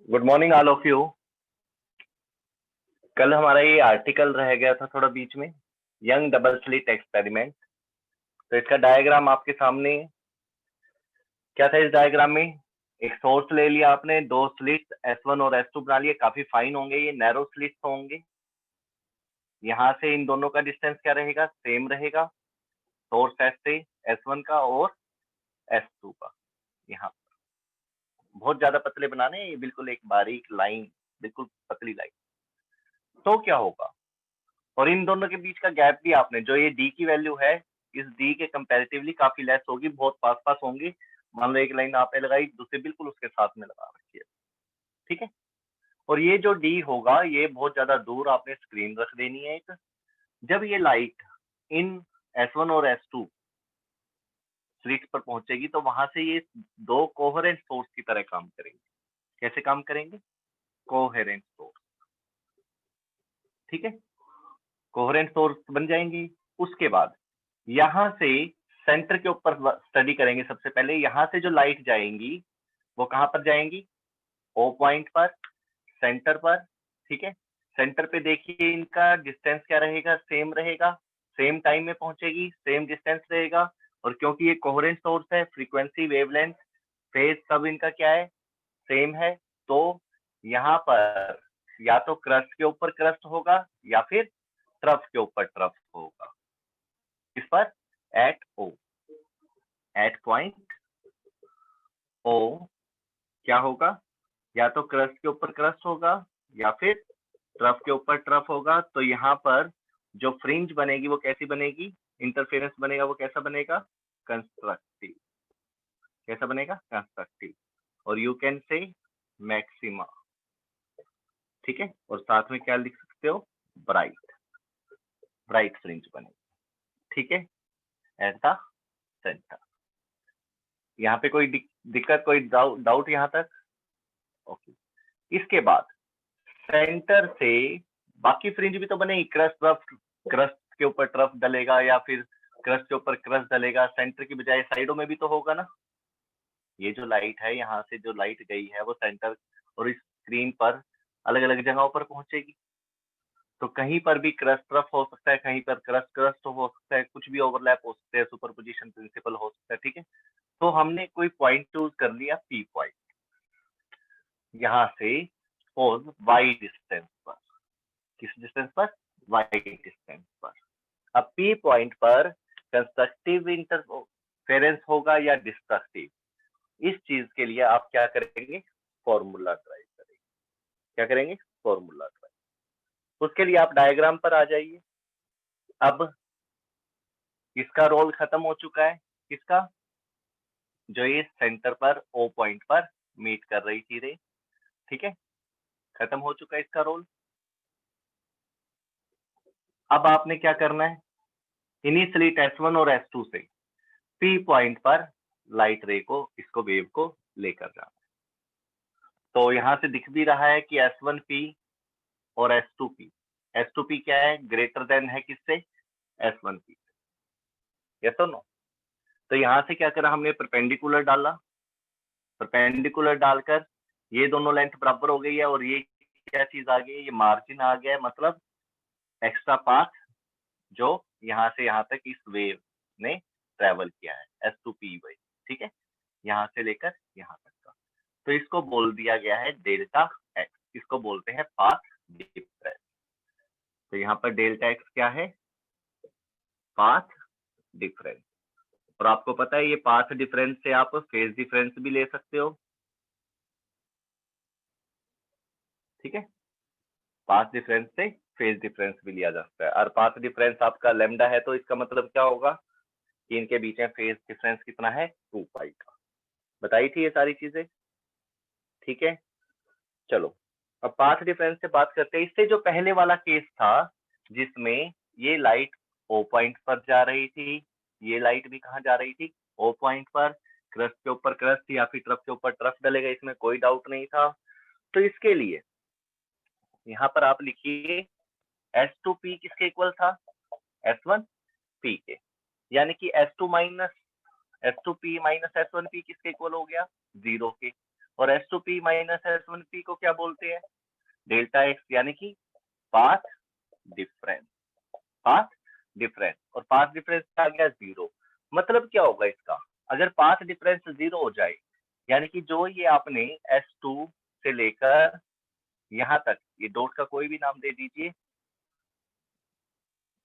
Good morning all of you. कल हमारा ये आर्टिकल रह गया था थोड़ा बीच में, यंग डबल स्लिट एक्सपेरिमेंट। तो इसका डायग्राम आपके सामने है। क्या था इस डायग्राम में? एक सोर्स ले लिया आपने, दो स्लिट्स S1 और S2 बना लिए, काफी फाइन होंगे, ये नैरो स्लिट्स होंगे। यहाँ से इन दोनों का डिस्टेंस क्या रहेगा? सेम रहेगा, सोर्स S से S1 का और S2 का। यहाँ बहुत ज्यादा पतले बनाने, ये बिल्कुल एक बारीक लाइन, बिल्कुल पतली लाइन। तो क्या होगा? और इन दोनों के बीच का गैप भी आपने, जो ये डी की वैल्यू है, इस डी के कंपैरेटिवली काफी लेस होगी, बहुत पास पास होंगी। मान लो एक लाइन आपने लगाई, दूसरे बिल्कुल उसके साथ में लगा रखी है, ठीक है। और ये जो डी होगा, ये बहुत ज्यादा दूर आपने स्क्रीन रख देनी है एक। जब ये लाइट इन S1 और S2 स्लिट पर पहुंचेगी, तो वहां से ये दो कोहेरेंट सोर्स की तरह काम करेंगे। कैसे काम करेंगे? कोहेरेंट सोर्स, ठीक है। कोहेरेंट सोर्स बन जाएंगी। उसके बाद यहां से सेंटर के ऊपर स्टडी करेंगे। सबसे पहले यहां से जो लाइट जाएंगी वो कहां पर जाएंगी? ओ पॉइंट पर, सेंटर पर, ठीक है। सेंटर पे देखिए इनका डिस्टेंस क्या रहेगा? सेम रहेगा, सेम टाइम में पहुंचेगी, सेम डिस्टेंस रहेगा। और क्योंकि ये कोहेरेंट सोर्स है, फ्रीक्वेंसी, वेवलेंथ, फेज सब इनका क्या है? सेम है। तो यहाँ पर या तो क्रस्ट के ऊपर क्रस्ट होगा या फिर ट्रफ के ऊपर ट्रफ होगा। इस पर एट ओ, एट पॉइंट ओ क्या होगा? या तो क्रस्ट के ऊपर क्रस्ट होगा या फिर ट्रफ के ऊपर ट्रफ होगा। तो यहाँ पर जो फ्रिंज बनेगी वो कैसी बनेगी? इंटरफेरेंस बनेगा, वो कैसा बनेगा? कंस्ट्रक्टिव। कैसा बनेगा? कंस्ट्रक्टिव। और यू कैन से मैक्सिमा, ठीक है। और साथ में क्या लिख सकते हो? ब्राइट, ब्राइट फ्रिंज बनेगी, ठीक है, एट द सेंटर। यहाँ पे कोई दिक्कत, कोई डाउट यहाँ तक? ओके। इसके बाद सेंटर से बाकी फ्रिंज भी तो बनेगी। क्रस्ट ट्रफ, क्रस्ट के ऊपर ट्रफ डलेगा या फिर क्रस्ट के ऊपर क्रस्ट डलेगा। सेंटर की बजाय साइडों में भी तो होगा ना। ये जो लाइट है, यहाँ से जो लाइट गई है वो सेंटर और इस स्क्रीन पर अलग अलग जगहों पर पहुंचेगी। तो कहीं पर भी क्रस्ट ट्रफ हो सकता है, कहीं पर क्रस्ट क्रस्ट हो सकता है, कुछ भी ओवरलैप हो सकते हैं, सुपरपोजिशन प्रिंसिपल हो सकता है, ठीक है। तो हमने कोई पॉइंट चूज कर लिया, पी पॉइंट। यहाँ से सपोज वाई डिस्टेंस पर, किस डिस्टेंस पर? वाई डिस्टेंस पर। अब पी पॉइंट पर कंस्ट्रक्टिव इंटरफेरेंस होगा या डिस्ट्रक्टिव? इस चीज के लिए आप क्या करेंगे? फॉर्मूला ड्राइव करेंगे। क्या करेंगे? Formula drive. उसके लिए आप डायग्राम पर आ जाइए। अब इसका रोल खत्म हो चुका है। किसका? जो ये सेंटर पर ओ पॉइंट पर मीट कर रही थी रे, ठीक है, खत्म हो चुका है इसका रोल। अब आपने क्या करना है? इनिशियली S1 और S2 से पी पॉइंट पर लाइट रे को, इसको वेव को लेकर जाना। तो यहां से दिख भी रहा है कि S1P और S2P। S2P क्या है? ग्रेटर देन है किससे? S1P। यस और नो? तो यहां से क्या करा हमने? परपेंडिकुलर डाला। परपेंडिकुलर डालकर ये दोनों लेंथ बराबर हो गई है। और ये क्या चीज आ गई? ये मार्जिन आ गया है, मतलब एक्स्ट्रा पाथ जो यहाँ से यहाँ तक इस वेव ने ट्रेवल किया है, S2P वेव, ठीक है, यहाँ से लेकर यहाँ तक का। तो इसको बोल दिया गया है डेल्टा एक्स। इसको बोलते हैं पाथ डिफरेंस। तो यहाँ पर डेल्टा एक्स क्या है? Path difference. और आपको पता है ये पाथ डिफरेंस से आप फेज डिफरेंस भी ले सकते हो, ठीक है। पाथ डिफरेंस से फेज डिफरेंस भी लिया जा सकता है। और पाथ डिफरेंस आपका लेमडा है, तो इसका मतलब क्या होगा कि इनके बीच में फेज डिफरेंस कितना है? 2 पाई का। बताई थी ये सारी चीजें, ठीक है। चलो अब पाथ डिफरेंस से बात करते हैं। इससे जो पहले वाला केस था जिसमें ये लाइट ओ पॉइंट पर जा रही थी, ये लाइट भी कहाँ जा रही थी? ओ पॉइंट पर। क्रस्ट के ऊपर क्रस्ट या फिर ट्रफ के ऊपर ट्रफ डलेगा, इसमें कोई डाउट नहीं था। तो इसके लिए यहाँ पर आप लिखिए S2P किसके इक्वल था? S1P के। यानी कि S2P माइनस S1P किसके इक्वल हो गया? 0 के। और S2P माइनस S1P को क्या बोलते हैं? डेल्टा एक्स, यानी कि पाथ डिफरेंस। पाथ डिफरेंस, और पाथ डिफरेंस आ गया 0। मतलब क्या होगा इसका? अगर पाथ डिफरेंस 0 हो जाए, यानी कि जो ये आपने S2 से लेकर यहां तक, ये डॉट का कोई भी नाम दे दीजिए,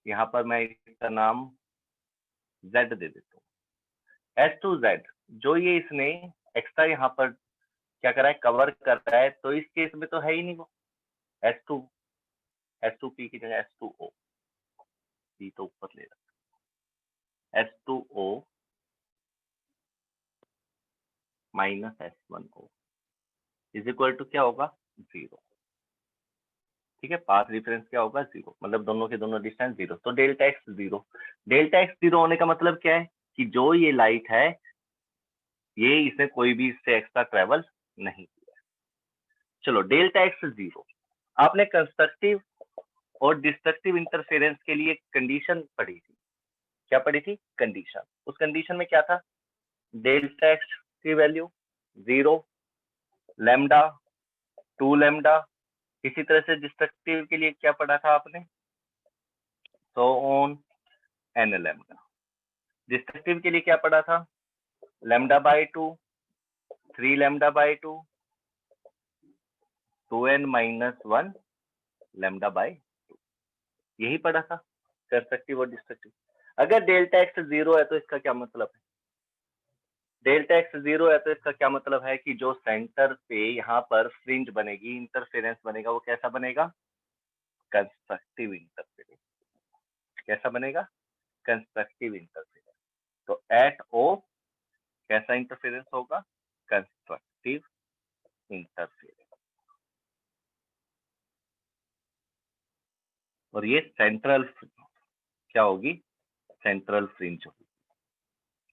यहां पर मैं इसका नाम Z दे देता हूँ। S2Z, जो ये इसने एक्स्ट्रा यहाँ पर क्या करा है, कवर कर रहा है, तो इस केस में तो है ही नहीं वो S2P की जगह S2O, P तो ऊपर ले रहा, S2O minus S1O is equal to क्या होगा? 0। ठीक है, पाथ डिफरेंस क्या होगा? 0, मतलब दोनों के दोनों डिस्टेंस 0। तो डेल्टा एक्स 0, डेल्टा एक्स 0 होने का मतलब क्या है कि जो ये लाइट है, ये इसने कोई भी इससे एक्स्ट्रा ट्रेवल नहीं किया। चलो, डेल्टा एक्स 0, आपने कंस्ट्रक्टिव और डिस्ट्रक्टिव इंटरफेरेंस के लिए कंडीशन पढ़ी थी। क्या पढ़ी थी? कंडीशन। उस कंडीशन में क्या था? डेल्टा एक्स की वैल्यू 0, लैम्डा, 2 लैम्डा। इसी तरह से डिस्ट्रक्टिव के लिए क्या पढ़ा था आपने? So on an lambda. Destructive के लिए क्या पढ़ा था? Lambda by 2, 3 lambda by 2, 2n minus 1 lambda by 2, यही पढ़ा था कंस्ट्रक्टिव और डिस्ट्रक्टिव। अगर डेल्टा एक्स 0 है तो इसका क्या मतलब है? डेल्टा एक्स 0 है तो इसका क्या मतलब है कि जो सेंटर पे यहाँ पर फ्रिंज बनेगी, इंटरफेरेंस बनेगा, वो कैसा बनेगा? Constructive interference. कैसा बनेगा? Constructive interference. तो एट ओ कैसा इंटरफेरेंस होगा? Constructive interference. और ये सेंट्रल क्या होगी? सेंट्रल फ्रिंज होगी।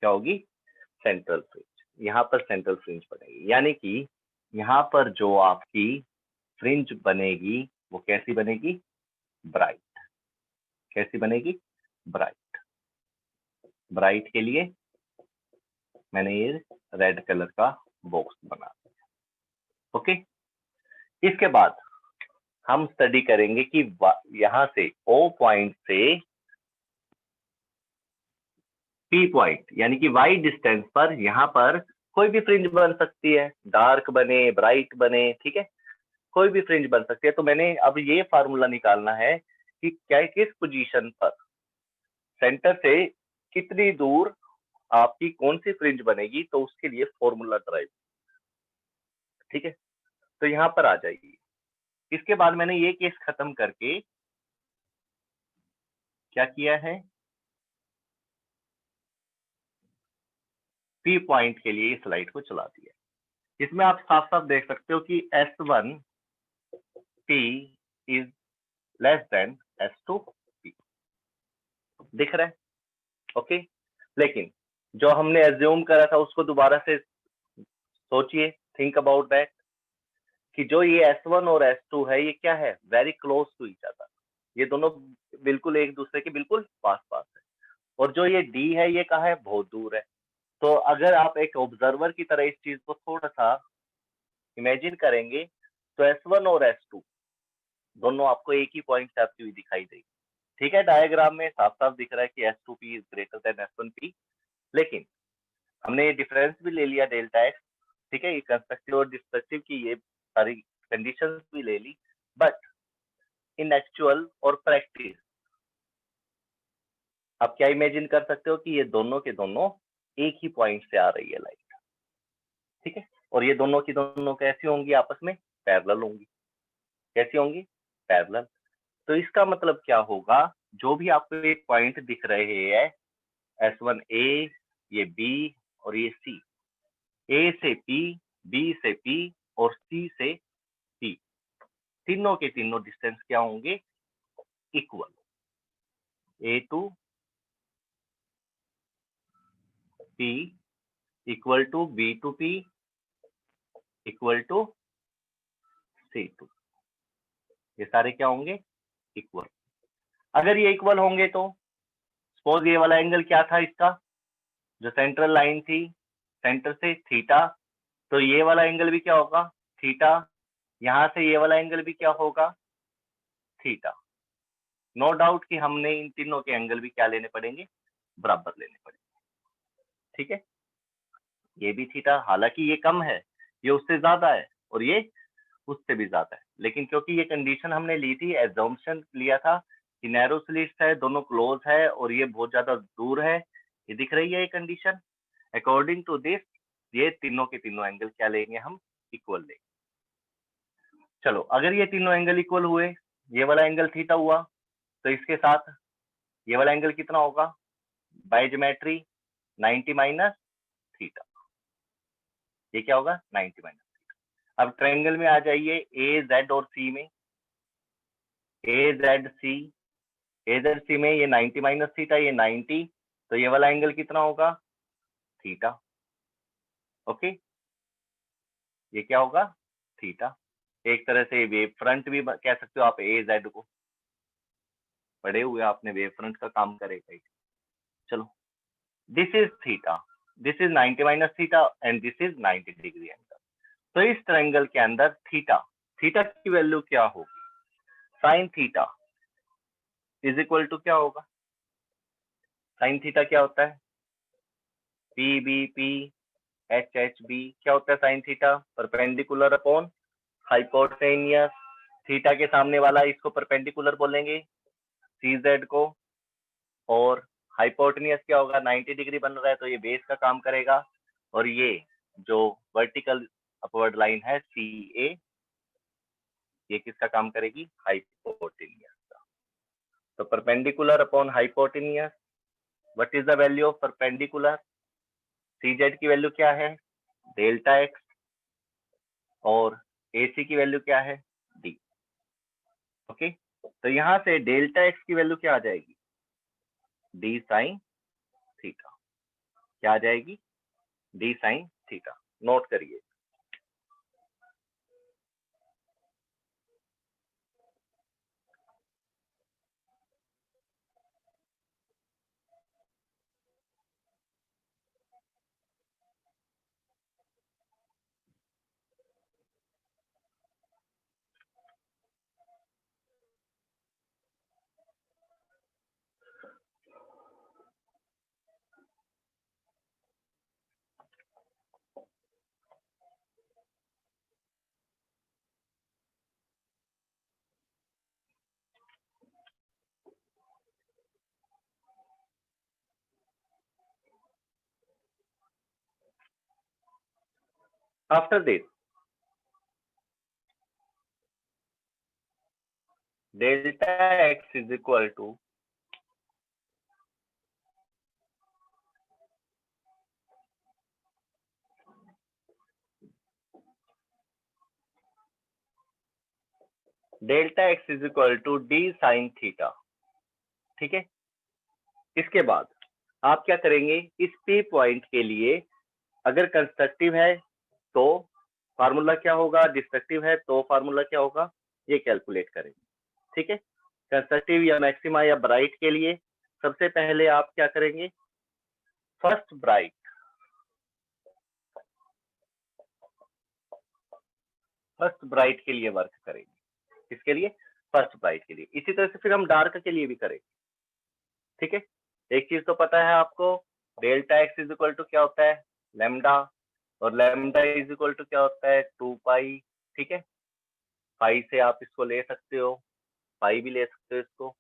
क्या होगी? Central fringe. यहाँ पर सेंट्रल फ्रिंज बनेगी, यानी कि यहाँ पर जो आपकी फ्रिंज बनेगी वो कैसी बनेगी? ब्राइट। कैसी बनेगी? ब्राइट। ब्राइट के लिए मैंने ये रेड कलर का बॉक्स बना दिया। ओके, इसके बाद हम स्टडी करेंगे कि यहां से O पॉइंट से P पॉइंट, यानी कि Y डिस्टेंस पर यहां पर कोई भी फ्रिंज बन सकती है, डार्क बने, ब्राइट बने, ठीक है, कोई भी फ्रिंज बन सकती है। तो मैंने अब ये फार्मूला निकालना है कि क्या किस पोजीशन पर सेंटर से कितनी दूर आपकी कौन सी फ्रिंज बनेगी, तो उसके लिए फॉर्मूला ड्राइव। ठीक है, तो यहां पर आ जाइए। इसके बाद मैंने ये केस खत्म करके क्या किया है, P पॉइंट के लिए इस लाइट को चला दिया। इसमें आप साफ साफ देख सकते हो कि S1P is less than S2P, दिख रहा है? ओके, लेकिन जो हमने एज्यूम करा था उसको दोबारा से सोचिए, थिंक अबाउट दैट, कि जो ये S1 और S2 है, ये क्या है? Very close to each other. ये दोनों बिल्कुल एक दूसरे के बिल्कुल पास पास है। और जो ये D है, ये कहाँ है? बहुत दूर है। तो अगर आप एक ऑब्जर्वर की तरह इस चीज को थोड़ा सा इमेजिन करेंगे, तो S1 और S2 दोनों आपको एक ही पॉइंट से आती हुई दिखाई देगी। ठीक है, डायग्राम में साफ साफ दिख रहा है कि S2P is greater than S1P, लेकिन हमने ये डिफरेंस भी ले लिया डेल्टा एक्स। ठीक है, ये कंस्ट्रक्टिव और डिस्ट्रक्टिव की ये सारी कंडीशंस भी ले ली, बट इन एक्चुअल और प्रैक्टिस आप क्या इमेजिन कर सकते हो कि ये दोनों के दोनों एक ही पॉइंट से आ रही है लाइट। ठीक है, और ये दोनों की दोनों कैसी होंगी? आपस में पैरेलल होंगी। कैसी होंगी? पैरेलल। तो इसका मतलब क्या होगा? जो भी आपको एक पॉइंट दिख रहे हैं, S1A, ये B और ये C, A से P, B से P और C से P, तीनों के तीनों डिस्टेंस क्या होंगे? Equal. A to P equal to B to P equal to C to, ये सारे क्या होंगे? इक्वल। अगर ये इक्वल होंगे तो सपोज ये वाला एंगल क्या था इसका, जो सेंट्रल लाइन थी, सेंटर से थीटा, तो ये वाला एंगल भी क्या होगा, थीटा। यहां से ये वाला एंगल भी क्या होगा, थीटा। नो डाउट कि हमने इन तीनों के एंगल भी क्या लेने पड़ेंगे, बराबर लेने पड़ेंगे। ठीक है, ये भी थीटा, हालांकि ये कम है, ये उससे ज्यादा है, और ये उससे भी ज्यादा है, लेकिन क्योंकि ये कंडीशन हमने ली थी, एजम्पशन लिया था कि नैरो स्लिट्स है, दोनों क्लोज है और ये बहुत ज्यादा दूर है, ये दिख रही है ये कंडीशन। अकॉर्डिंग टू दिस ये तीनों के तीनों एंगल क्या लेंगे हम, इक्वल लेंगे। चलो, अगर ये तीनों एंगल इक्वल हुए, ये वाला एंगल थीटा हुआ, तो इसके साथ ये वाला एंगल कितना होगा, बाय ज्योमेट्री 90 माइनस थीटा। ये क्या होगा, 90 माइनस थीटा। अब ट्रायंगल में आ जाइए, ए जेड और सी में, ए जेड सी में ये 90 माइनस थीटा, ये 90, तो ये वाला एंगल कितना होगा, थीटा। ओके, ये क्या होगा, थीटा। एक तरह से वेव फ्रंट भी कह सकते हो आप, ए जेड को, पढ़े हुए आपने, वेव फ्रंट का काम करेगा। चलो, this is theta, this is 90 minus theta and this is 90 degree angle. तो इस ट्रायंगल के अंदर थीटा, थीटा की वैल्यू क्या होगी, sine theta is equal to क्या होगा, साइन थीटा क्या होता है, P B P H H B, क्या होता है sine theta, perpendicular upon hypotenuse. Theta के सामने वाला इसको परपेंडिकुलर बोलेंगे, सी जेड को, और हाइपोटेनियस क्या होगा, 90 डिग्री बन रहा है तो ये बेस का काम करेगा, और ये जो वर्टिकल अपवर्ड लाइन है सी ए, ये किसका काम करेगी, हाइपोटेनियस का। तो perpendicular upon hypotenuse, what is the value of perpendicular, C Z की वैल्यू क्या है, डेल्टा एक्स, और AC की वैल्यू क्या है, डी। ओके, तो यहां से डेल्टा एक्स की वैल्यू क्या आ जाएगी, डी साइन थीटा। क्या आ जाएगी, डी साइन थीटा। नोट करिए। After this, delta x is equal to delta x is equal to d sine theta. ठीक है, इसके बाद आप क्या करेंगे, इस पी पॉइंट के लिए अगर कंस्ट्रक्टिव है तो फार्मूला क्या होगा, डिस्ट्रक्टिव है तो फार्मूला क्या होगा, ये कैलकुलेट करेंगे। ठीक है, कंस्ट्रक्टिव या मैक्सिमा या ब्राइट के लिए सबसे पहले आप क्या करेंगे, फर्स्ट ब्राइट के लिए वर्क करेंगे। किसके लिए, फर्स्ट ब्राइट के लिए। इसी तरह से फिर हम डार्क के लिए भी करेंगे। ठीक है, एक चीज तो पता है आपको, delta x is equal to क्या होता है, लेमडा, और लेमडा इज इक्वल टू क्या होता है, 2 पाई। ठीक है, पाई से आप इसको ले सकते हो, पाई भी ले सकते हो इसको,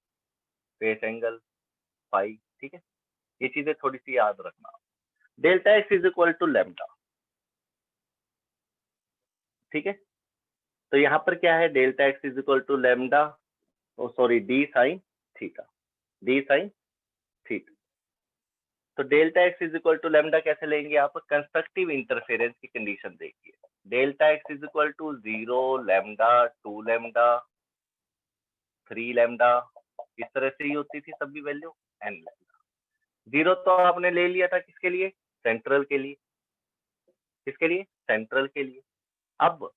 फेस एंगल पाई। ठीक है, ये चीजें थोड़ी सी याद रखना। Delta x is equal to lambda. ठीक है, तो यहाँ पर क्या है, delta x is equal to lambda, sorry d sine theta, d sine theta. तो delta x is equal to lambda कैसे लेंगे आप, कंस्ट्रक्टिव इंटरफेरेंस की कंडीशन देखिए, delta x is equal to 0 lambda 2 lambda 3 lambda, इस तरह से ही होती थी सभी वैल्यू, एन लेमडा। 0 तो आपने ले लिया था किसके लिए, सेंट्रल के लिए, किसके लिए, सेंट्रल के लिए। अब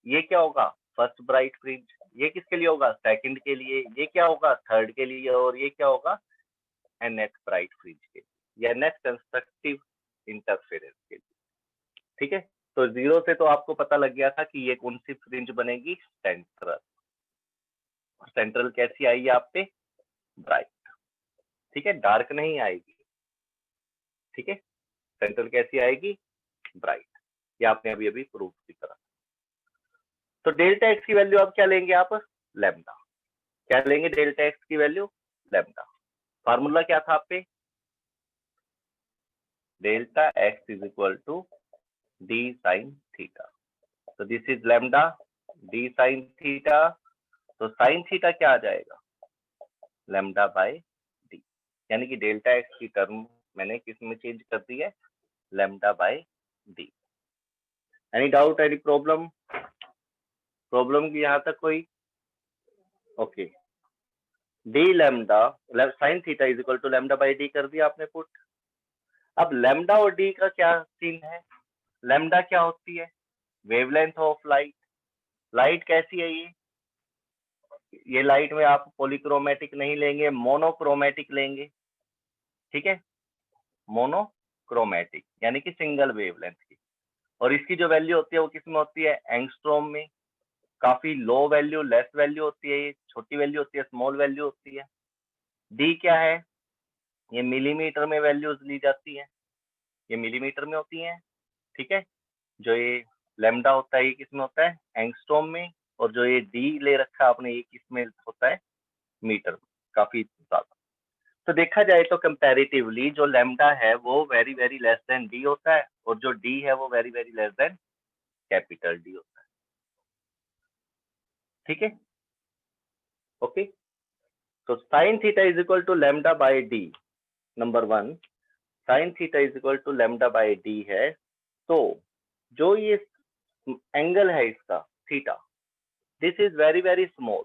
ये क्या होगा, फर्स्ट ब्राइट फ्रिंज, ये किसके लिए होगा, सेकंड के लिए, ये क्या होगा, थर्ड के लिए, और ये क्या होगा, नेट ब्राइट फ्रिंज के लिए, या नेट कंस्ट्रक्टिव इंटरफेरेंस के लिए। ठीक है, तो 0 से तो आपको पता लग गया था कि ये कौन सी फ्रिंज बनेगी, सेंट्रल। सेंट्रल कैसी आएगी आप पे, ब्राइट, ठीक है, डार्क नहीं आएगी, ठीक है। सेंट्रल कैसी आएगी, ब्राइट। ये आपने अभी अभी प्रूफ भी करा। तो डेल्टा एक्स की वैल्यू अब क्या लेंगे आप, लैम्डा। क्या लेंगे डेल्टा एक्स की वैल्यू, लैम्डा। फार्मूला क्या था आप पे, delta x is equal to d sine theta. तो this is lambda d sine theta. तो साइन थीटा क्या आ जाएगा, लैम्डा बाय डी, यानी कि डेल्टा एक्स की टर्म मैंने किस में चेंज कर दी है, lambda by d. Any doubt, any problem, problem की यहां तक कोई, okay. D lambda sine theta is equal to lambda by d कर दिया आपने पुट। अब लैम्डा और डी का क्या सीन है, लैम्डा क्या होती है, वेवलेंथ ऑफ लाइट। लाइट कैसी है ये लाइट में आप पॉलीक्रोमेटिक नहीं लेंगे, मोनोक्रोमेटिक लेंगे, ठीक है, मोनोक्रोमेटिक यानी कि सिंगल वेवलेंथ की। और इसकी जो वैल्यू होती है वो किस में होती है, एंगस्ट्रॉम में। काफी लो वैल्यू, लेस वैल्यू होती है, ये छोटी वैल्यू होती है, स्मॉल वैल्यू होती है। डी क्या है, ये मिलीमीटर में वैल्यूज ली जाती है, ये मिलीमीटर में होती है, ठीक है। जो ये लैम्डा होता है ये किस में होता है, एंगस्ट्रॉम में। और जो ये डी ले रखा है आपने ये किस में होता है, मीटर में, काफी ज्यादा। तो देखा जाए तो कंपैरेटिवली जो लैम्डा है वो very very less than d होता है, और जो डी है वो very very less than capital D होता है, ठीक है, ओके। तो sine theta is equal to lambda by d, number 1 sine theta is equal to lambda by d है। तो जो ये एंगल है इसका theta, this is very very small.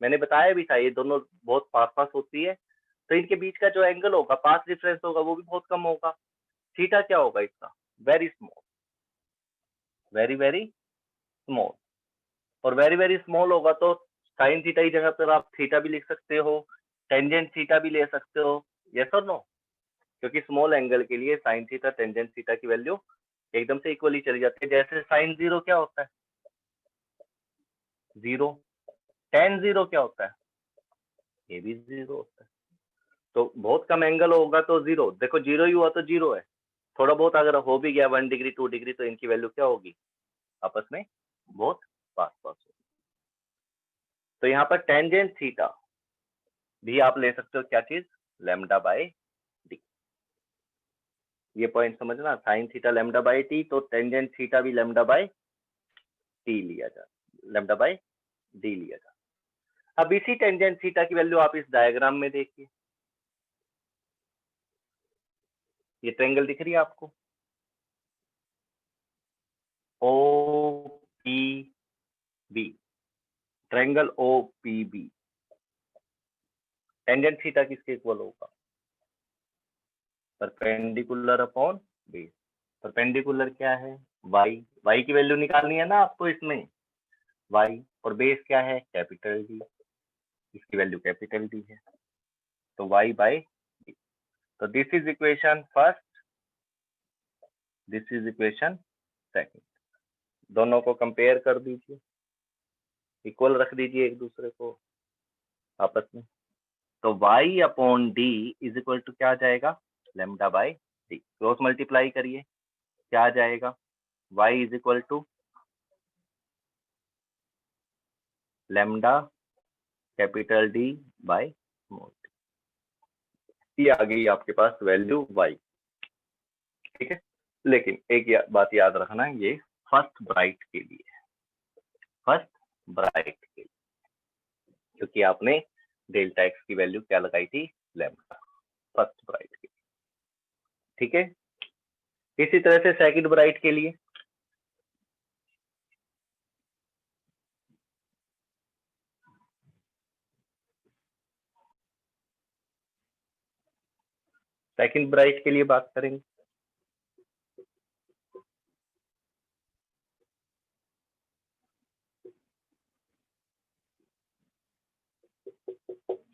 मैंने बताया भी था ये दोनों बहुत पास पास होती है, तो इनके बीच का जो एंगल होगा, पास डिफरेंस होगा, वो भी बहुत कम होगा। थीटा क्या होगा इसका, very small, very very small. और वेरी वेरी स्मॉल होगा तो साइन थीटा की जगह पर आप थीटा भी लिख सकते हो, टेंजेंट थीटा भी ले सकते हो, यस और नो। क्योंकि स्मॉल एंगल के लिए साइन थीटा टेंजेंट थीटा की वैल्यू एकदम से इक्वली चली जाती है। जैसे साइन 0 क्या होता है, 0। टेन 0 क्या होता है, ये भी 0 होता है। तो बहुत कम एंगल होगा तो 0, देखो 0 ही हुआ तो 0 है। थोड़ा बहुत अगर हो भी गया 1 डिग्री 2 डिग्री तो इनकी वैल्यू क्या होगी, आपस में बहुत पास पास होगी। तो यहाँ पर टेंजेंट थीटा भी आप ले सकते हो, क्या चीज, लैम्डा बाय डी। ये पॉइंट समझना, sine theta lambda by T, तो टेंजेंट थीटा भी लैम्डा बाय टी लिया जा, लैम्डा बाय डी लिया जा। अब इसी टेंजेंट थीटा की वैल्यू आप इस डायग्राम में देखिए, ये ट्रायंगल दिख रही है आपको, O P B, triangle O P B. Tangent theta किसके इक्वल होगा, परपेंडिकुलर अपॉन बेस। परपेंडिकुलर क्या है, वाई, वाई की वैल्यू निकालनी है ना आपको इसमें, वाई। और बेस क्या है, कैपिटल डी, इसकी वैल्यू कैपिटल डी है, तो वाई बाय डी। तो this is equation first, this is equation second. दोनों को कंपेयर कर दीजिए, इक्वल रख दीजिए एक दूसरे को आपस में। तो y upon d is equal to क्या आ जाएगा, lambda by d. Cross multiply करिए, क्या आ जाएगा, y is equal to lambda capital D by small d. ये आ गई आपके पास वैल्यू y, ठीक है। लेकिन एक बात याद रखना, ये फर्स्ट ब्राइट के लिए, फर्स्ट ब्राइट के लिए, क्योंकि आपने डेल्टा एक्स की वैल्यू क्या लगाई थी, लैम्डा, फर्स्ट ब्राइट के लिए, ठीक है। इसी तरह से सेकंड ब्राइट के लिए, सेकंड ब्राइट के लिए बात करेंगे।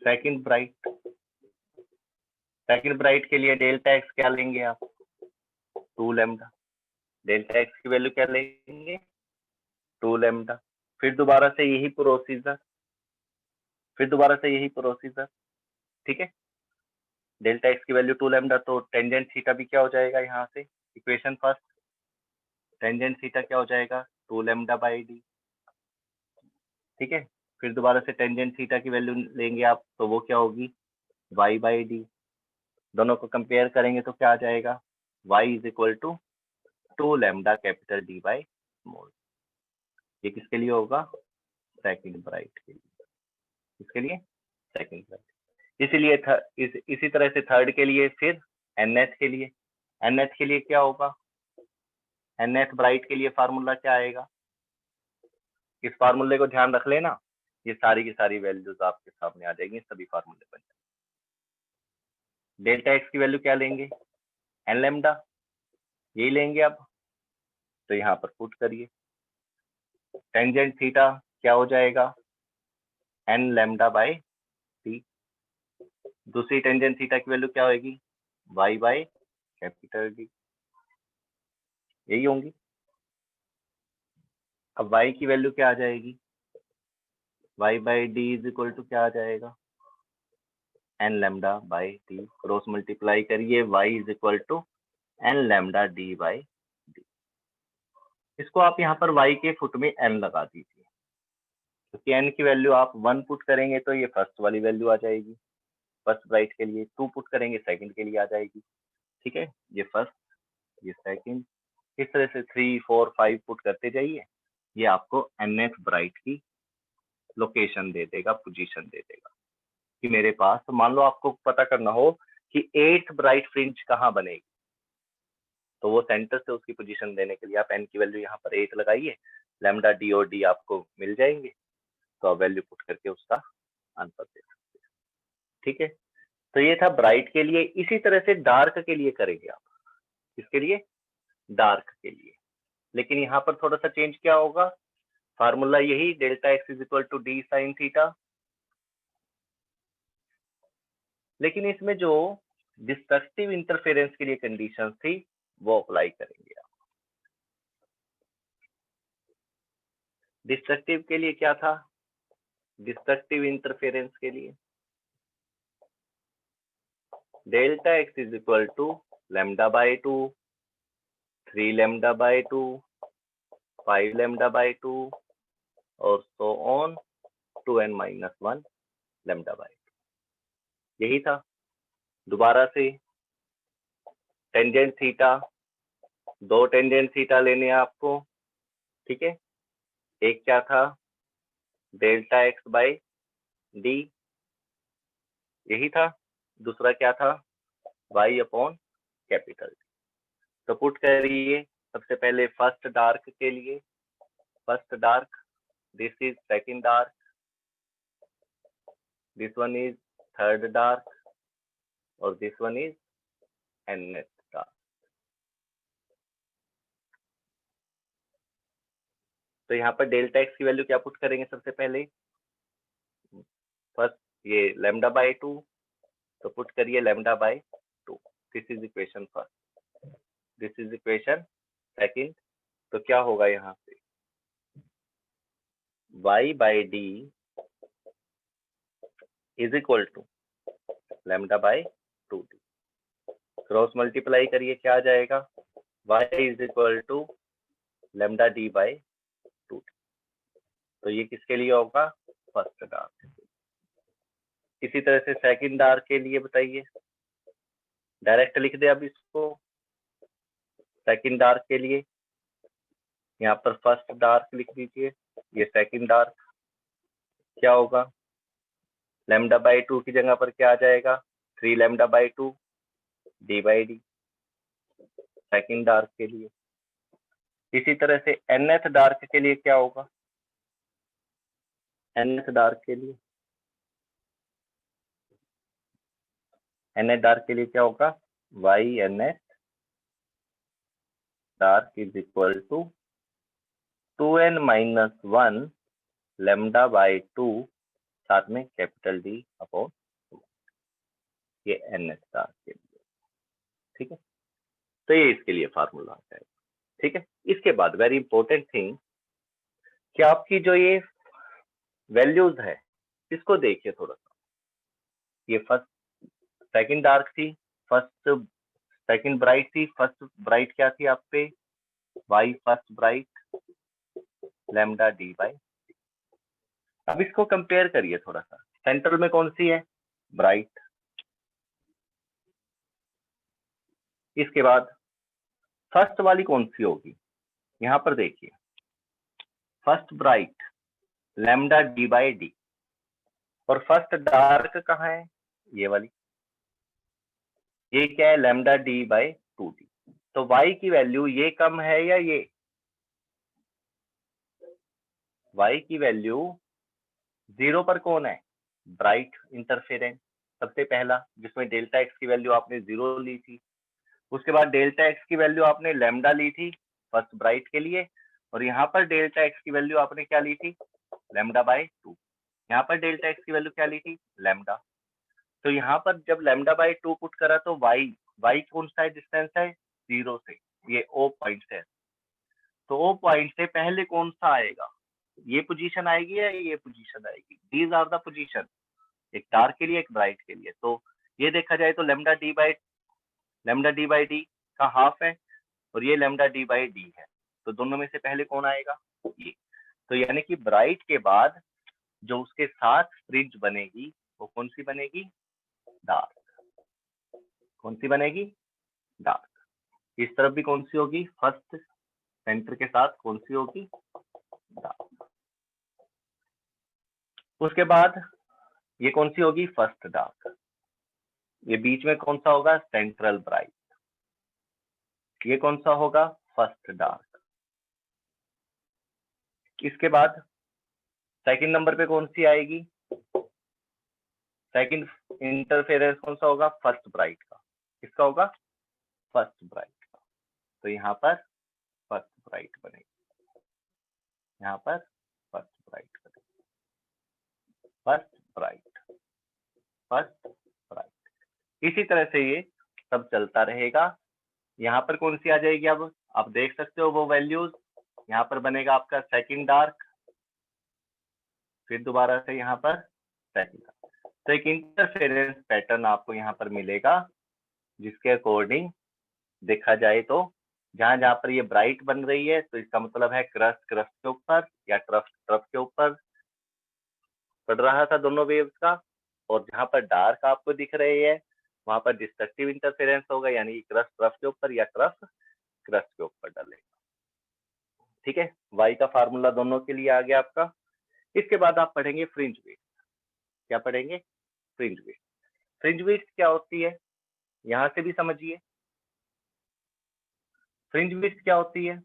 सेकंड ब्राइट के लिए डेल्टा एक्स क्या लेंगे आप, 2 लैम्डा, डेल्टा एक्स की वैल्यू क्या लेंगे 2 लैम्डा, फिर दोबारा से यही प्रोसीजर, ठीक है। डेल्टा एक्स की वैल्यू 2 लैम्डा, तो टेंजेंट थीटा भी क्या हो जाएगा यहाँ से, इक्वेशन फर्स्ट, टेंजेंट थीटा क्या हो जाएगा 2 लैम्डा बाई डी, ठीक है। फिर दोबारा से टेंजेंट थीटा की वैल्यू लेंगे आप, तो वो क्या होगी y बाई डी, दोनों को कंपेयर करेंगे तो क्या आ जाएगा y is equal to 2 lambda capital D by small. ये किसके लिए होगा, सेकंड ब्राइट के लिए, किसके लिए, सेकंड ब्राइट। इसीलिए इसी तरह से थर्ड के लिए, फिर nth के लिए, nth के लिए क्या होगा, nth ब्राइट के लिए फार्मूला क्या आएगा, इस फार्मूले को ध्यान रख लेना, ये सारी की सारी वैल्यूज आपके सामने आ जाएंगी, सभी फार्मूले बन जाएंगे। डेल्टा एक्स की वैल्यू क्या लेंगे एन लैम्डा, यही लेंगे अब, तो यहाँ पर पुट करिए, टेंजेंट थीटा क्या हो जाएगा एन लैम्डा बाई टी, दूसरी टेंजेंट थीटा की वैल्यू क्या होगी y बाई कैपिटल डी, यही होंगी। अब y की वैल्यू क्या आ जाएगी, y by d is equal to क्या आ जाएगा n lambda by t, cross multiply करिए, y is equal to n lambda d by d. इसको आप यहाँ पर y के फुट में n लगा दीजिए, क्योंकि n की वैल्यू आप 1 पुट करेंगे तो ये फर्स्ट वाली वैल्यू आ जाएगी, फर्स्ट ब्राइट के लिए, 2 पुट करेंगे सेकंड के लिए आ जाएगी, ठीक है। ये फर्स्ट, ये सेकंड, इस तरह से 3 4 5 पुट करते जाइए, ये आपको nth ब्राइट की लोकेशन दे देगा, पोजीशन दे देगा कि मेरे पास, तो मान लो आपको पता करना हो कि 8th ब्राइट फ्रिंज कहाँ बनेगी, तो वो सेंटर से उसकी पोजीशन देने के लिए आप n की वैल्यू यहाँ पर 8 लगाइए, लैम्डा डी और डी आपको मिल जाएंगे, तो आप वैल्यू पुट करके उसका आंसर दे सकते हैं, ठीक है। तो ये था ब्राइट के लिए। इसी तरह से डार्क के लिए करेंगे आप, किसके लिए, डार्क के लिए, लेकिन यहाँ पर थोड़ा सा चेंज क्या होगा, फार्मूला यही delta x is equal to d sine theta, लेकिन इसमें जो डिस्ट्रक्टिव इंटरफेरेंस के लिए कंडीशन थी वो अप्लाई करेंगे आप। डिस्ट्रक्टिव के लिए क्या था, डिस्ट्रक्टिव इंटरफेरेंस के लिए delta x is equal to lambda by 2, 3 lambda by 2, 5 lambda by 2 और so on 2n minus 1 lambda by 2, यही था। दोबारा से टेंजेंट थीटा, 2 टेंजेंट थीटा लेने हैं आपको, ठीक है। एक क्या था डेल्टा एक्स बाई डी, यही था। दूसरा क्या था y अपॉन कैपिटल डी। तो पुट करिए, सबसे पहले फर्स्ट डार्क के लिए, first dark, this is second dark, this one is third dark और this one is nth dark. तो यहाँ पर डेल्टा एक्स की वैल्यू क्या पुट करेंगे, सबसे पहले फर्स्ट ये लैम्डा बाई 2, तो पुट करिए lambda by 2, this is equation first, this is equation second. तो क्या होगा यहाँ से y by d is equal to lambda by 2d, cross multiply करिए, क्या आ जाएगा y is equal to lambda d by 2d। तो ये किसके लिए होगा, फर्स्ट डार्क। इसी तरह से सेकंड डार्क के लिए बताइए, डायरेक्ट लिख दे अब इसको, सेकंड डार्क के लिए यहाँ पर फर्स्ट डार्क लिख दीजिए, ये सेकंड डार्क, क्या होगा लैम्डा बाई 2 की जगह पर क्या आ जाएगा 3 lambda by 2 d by D, second dark के लिए। इसी तरह से nth डार्क के लिए क्या होगा, nth डार्क के लिए, nth डार्क के लिए क्या होगा y nth dark is equal to 2n minus 1 lambda by 2 साथ में कैपिटल डी अपॉन 2, ये nth डार्क के लिए, ठीक है। तो ये इसके लिए फार्मूला आ जाएगा, ठीक है। इसके बाद वेरी इंपॉर्टेंट थिंग कि आपकी जो ये वैल्यूज है इसको देखिए थोड़ा सा। ये फर्स्ट सेकंड डार्क थी, फर्स्ट सेकंड ब्राइट थी, फर्स्ट ब्राइट क्या थी आप पे, y first bright lambda d by. अब इसको कंपेयर करिए थोड़ा सा, सेंटर में कौन सी है, ब्राइट। इसके बाद फर्स्ट वाली कौन सी होगी, यहां पर देखिए first bright lambda d by D, और फर्स्ट डार्क कहाँ है, ये वाली, ये क्या है, लैम्डा डी बाई 2डी। तो y की वैल्यू ये कम है या ये, y की वैल्यू 0 पर कौन है, ब्राइट इंटरफेरेंस सबसे पहला, जिसमें डेल्टा एक्स की वैल्यू आपने 0 ली थी। उसके बाद डेल्टा एक्स की वैल्यू आपने लैम्डा ली थी फर्स्ट ब्राइट के लिए, और यहाँ पर डेल्टा एक्स की वैल्यू आपने क्या ली थी, लैम्डा बाई 2। यहाँ पर डेल्टा एक्स की वैल्यू क्या ली थी, लैम्डा। तो यहाँ पर जब लैम्डा बाई 2 पुट करा तो y कौन सा है, डिस्टेंस है 0 से, ये O पॉइंट है। तो O पॉइंट से पहले कौन सा आएगा, ये पोजीशन आएगी या ये पोजीशन आएगी, दीज आर द पोजीशन, एक डार्क के लिए एक ब्राइट के लिए। तो ये देखा जाए तो लैम्डा डी बाई डी का हाफ है, और ये लैम्डा डी बाई डी है। तो दोनों में से पहले कौन आएगा, ये। तो यानी कि ब्राइट के बाद जो उसके साथ फ्रिंज बनेगी वो कौन सी बनेगी, डार्क। कौन सी बनेगी, डार्क। इस तरफ भी कौन सी होगी, फर्स्ट सेंटर के साथ कौन सी होगी, डार्क। उसके बाद ये कौन सी होगी, फर्स्ट डार्क। ये बीच में कौन सा होगा, सेंट्रल ब्राइट। ये कौन सा होगा, फर्स्ट डार्क। इसके बाद सेकंड नंबर पे कौन सी आएगी, सेकंड इंटरफेरेंस कौन सा होगा, फर्स्ट ब्राइट का। किसका होगा, फर्स्ट ब्राइट का। तो यहाँ पर फर्स्ट ब्राइट बनेगी, यहाँ पर फर्स्ट ब्राइट बनेगी, फर्स्ट ब्राइट, फर्स्ट ब्राइट। इसी तरह से ये सब चलता रहेगा। यहाँ पर कौन सी आ जाएगी, अब आप देख सकते हो वो वैल्यूज। यहाँ पर बनेगा आपका सेकंड डार्क, फिर दोबारा से यहाँ पर सेकंड डार्क। तो एक इंटरफेरेंस पैटर्न आपको यहाँ पर मिलेगा, जिसके अकॉर्डिंग देखा जाए तो जहां जहां पर ये ब्राइट बन रही है तो इसका मतलब है क्रस्ट के ऊपर या ट्रफ के ऊपर पड़ रहा था दोनों वेव्स का, और जहां पर डार्क आपको दिख रहे हैं वहां पर डिस्ट्रक्टिव इंटरफेरेंस होगा, यानी क्रस्ट ट्रफ के ऊपर या ट्रफ क्रस्ट के ऊपर डालेगा। ठीक है, y का फार्मूला दोनों के लिए आ गया आपका। इसके बाद आप पढ़ेंगे फ्रिंज विड्थ। क्या पढ़ेंगे, फ्रिंज विड्थ। फ्रिंज विड्थ क्या होती है, यहां से भी समझिए। फ्रिंज विड्थ क्या होती है,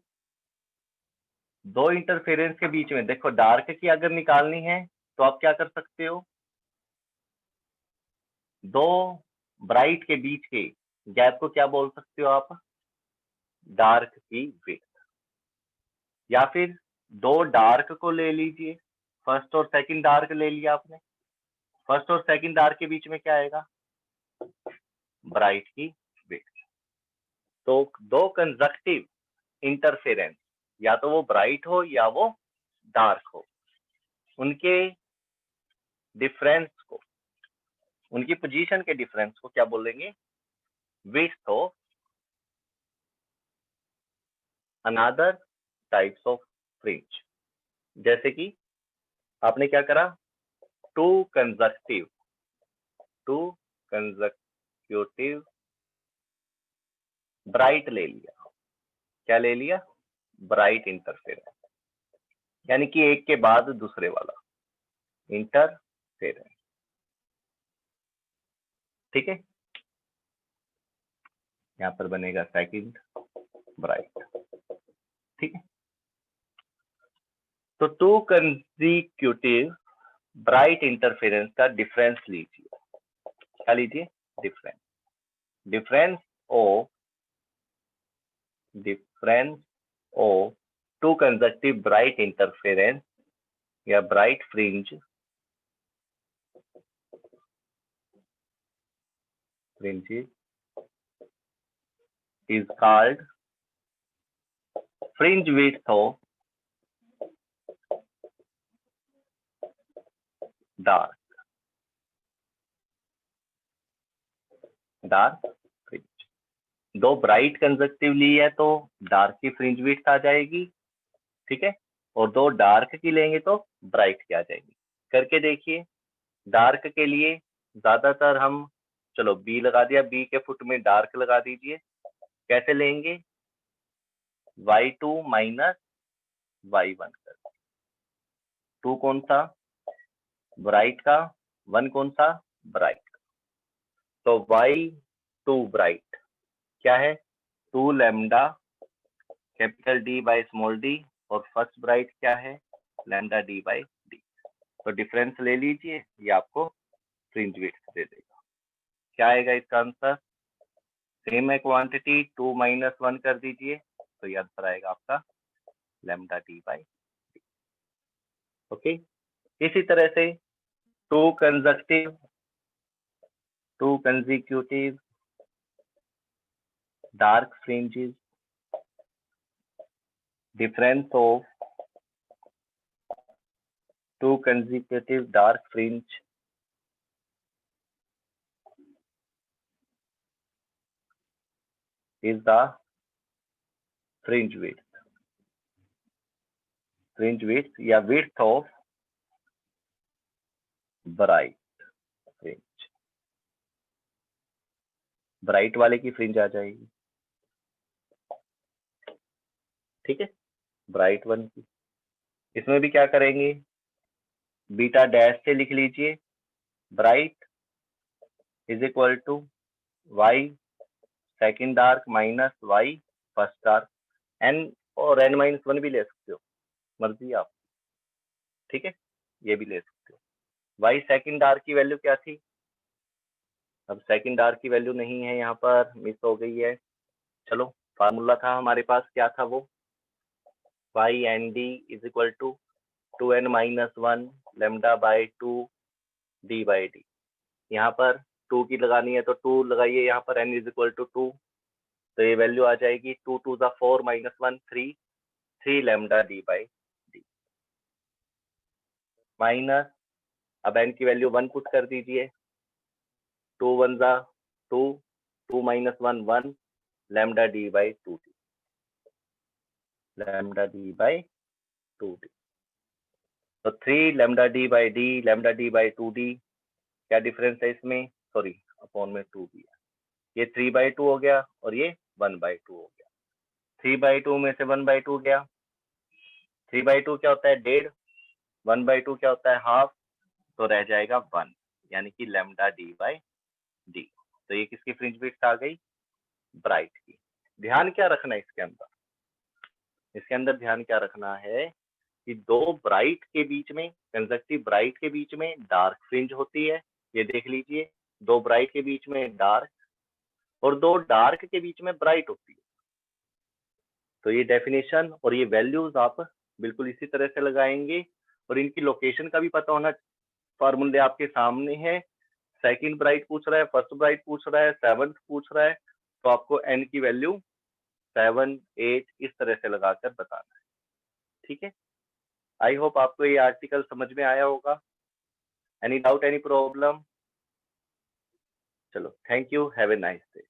दो इंटरफेरेंस के बीच में, देखो डार्क की अगर निकालनी है तो आप क्या कर सकते हो, दो ब्राइट के बीच के गैप को क्या बोल सकते हो आप, डार्क की विड्थ। या फिर दो डार्क को ले लीजिए, फर्स्ट और सेकंड डार्क ले लिया आपने, फर्स्ट और सेकंड डार्क के बीच में क्या आएगा, ब्राइट की विड्थ। तो दो कंजक्टिव इंटरफेरेंस, या तो वो ब्राइट हो या वो डार्क हो, उनके डिफरेंस को, उनकी पोजीशन के डिफरेंस को क्या बोलेंगे, width of another types of fringe. जैसे कि आपने क्या करा, टू कंसेक्यूटिव ब्राइट ले लिया, क्या ले लिया, ब्राइट इंटरफेरेंस, यानी कि एक के बाद दूसरे वाला इंटरफेरेंस। ठीक है, यहाँ पर बनेगा सेकंड ब्राइट। ठीक है, तो टू कंसेक्यूटिव ब्राइट इंटरफेरेंस का डिफरेंस लीजिए, क्या लीजिए, difference. Difference of two consecutive bright interference या bright fringe is called fringe width of dark fringe। दो ब्राइट कंजक्टिव ली है तो डार्क की फ्रिंज विड्थ आ जाएगी, ठीक है, और दो डार्क की लेंगे तो ब्राइट की आ जाएगी। करके देखिए, डार्क के लिए ज्यादातर हम, चलो बी लगा दिया, बी के फुट में डार्क लगा दीजिए। कैसे लेंगे, y2 माइनस y1 कर, 2 कौन सा ब्राइट का, 1 कौन सा ब्राइट का, तो y2 ब्राइट क्या है, 2 lambda capital D by small d, और फर्स्ट ब्राइट क्या है, लैम्डा D बाय d। तो डिफरेंस ले लीजिए, ये आपको फ्रिंज विड्थ दे देगा। क्या आएगा इसका आंसर, सेम है क्वांटिटी, 2 माइनस 1 कर दीजिए, तो ये आंसर आएगा आपका lambda D by d। Okay, इसी तरह से two consecutive dark fringes, difference of two consecutive dark fringe is the fringe width या width of bright fringe। Bright वाले की फ्रिंज आ जाएगी, ठीक है, ब्राइट वन की। इसमें भी क्या करेंगे, बीटा डैश से लिख लीजिए, bright is equal to y second dark minus y first dark, n और एन माइनस 1 भी ले सकते हो, मर्जी आप, ठीक है, ये भी ले सकते हो। वाई सेकेंड डार्क की वैल्यू क्या थी, अब सेकेंड डार्क की वैल्यू नहीं है यहाँ पर, मिस हो गई है। चलो, फार्मूला था हमारे पास, क्या था वो, y n d is equal to 2n minus 1 lambda by 2 d by d. यहाँ पर 2 की लगानी है तो 2 लगाइए, यहाँ पर n इज इक्वल टू 2, तो ये वैल्यू आ जाएगी 2 to the 4 minus 1 3 lambda d by d minus, अब n की वैल्यू 1 पुट कर दीजिए, 2 1 जा 2, 2 minus 1 1 lambda d by 2d, lambda d by 2d, तो 3 lambda d by d, lambda d by 2d, क्या डिफरेंस है इसमें, सॉरी अपॉन में 2 दिया, ये 3/2 हो गया और ये 1/2 हो गया। 3/2 में से 1/2 गया, 3/2 क्या होता है, 1.5, 1/2 क्या होता है, हाफ, तो रह जाएगा 1, यानी कि लैम्डा डी बाई डी। तो ये किसकी फ्रिंज विड्थ आ गई, ब्राइट की। ध्यान क्या रखना है इसके अंदर, इसके अंदर ध्यान क्या रखना है कि दो ब्राइट के बीच में, कंजक्टिव ब्राइट के बीच में डार्क फ्रिंज होती है, ये देख लीजिए, दो ब्राइट के बीच में डार्क और दो डार्क के बीच में ब्राइट होती है। तो ये डेफिनेशन और ये वैल्यूज आप बिल्कुल इसी तरह से लगाएंगे, और इनकी लोकेशन का भी पता होना, फॉर्मूले आपके सामने है, सेकंड ब्राइट पूछ रहा है, फर्स्ट ब्राइट पूछ रहा है, सेवंथ पूछ रहा है, तो आपको n की वैल्यू 7 8 इस तरह से लगाकर बताना है, ठीक है। आई होप आपको ये आर्टिकल समझ में आया होगा। Any doubt, any problem? चलो, thank you, have a nice day.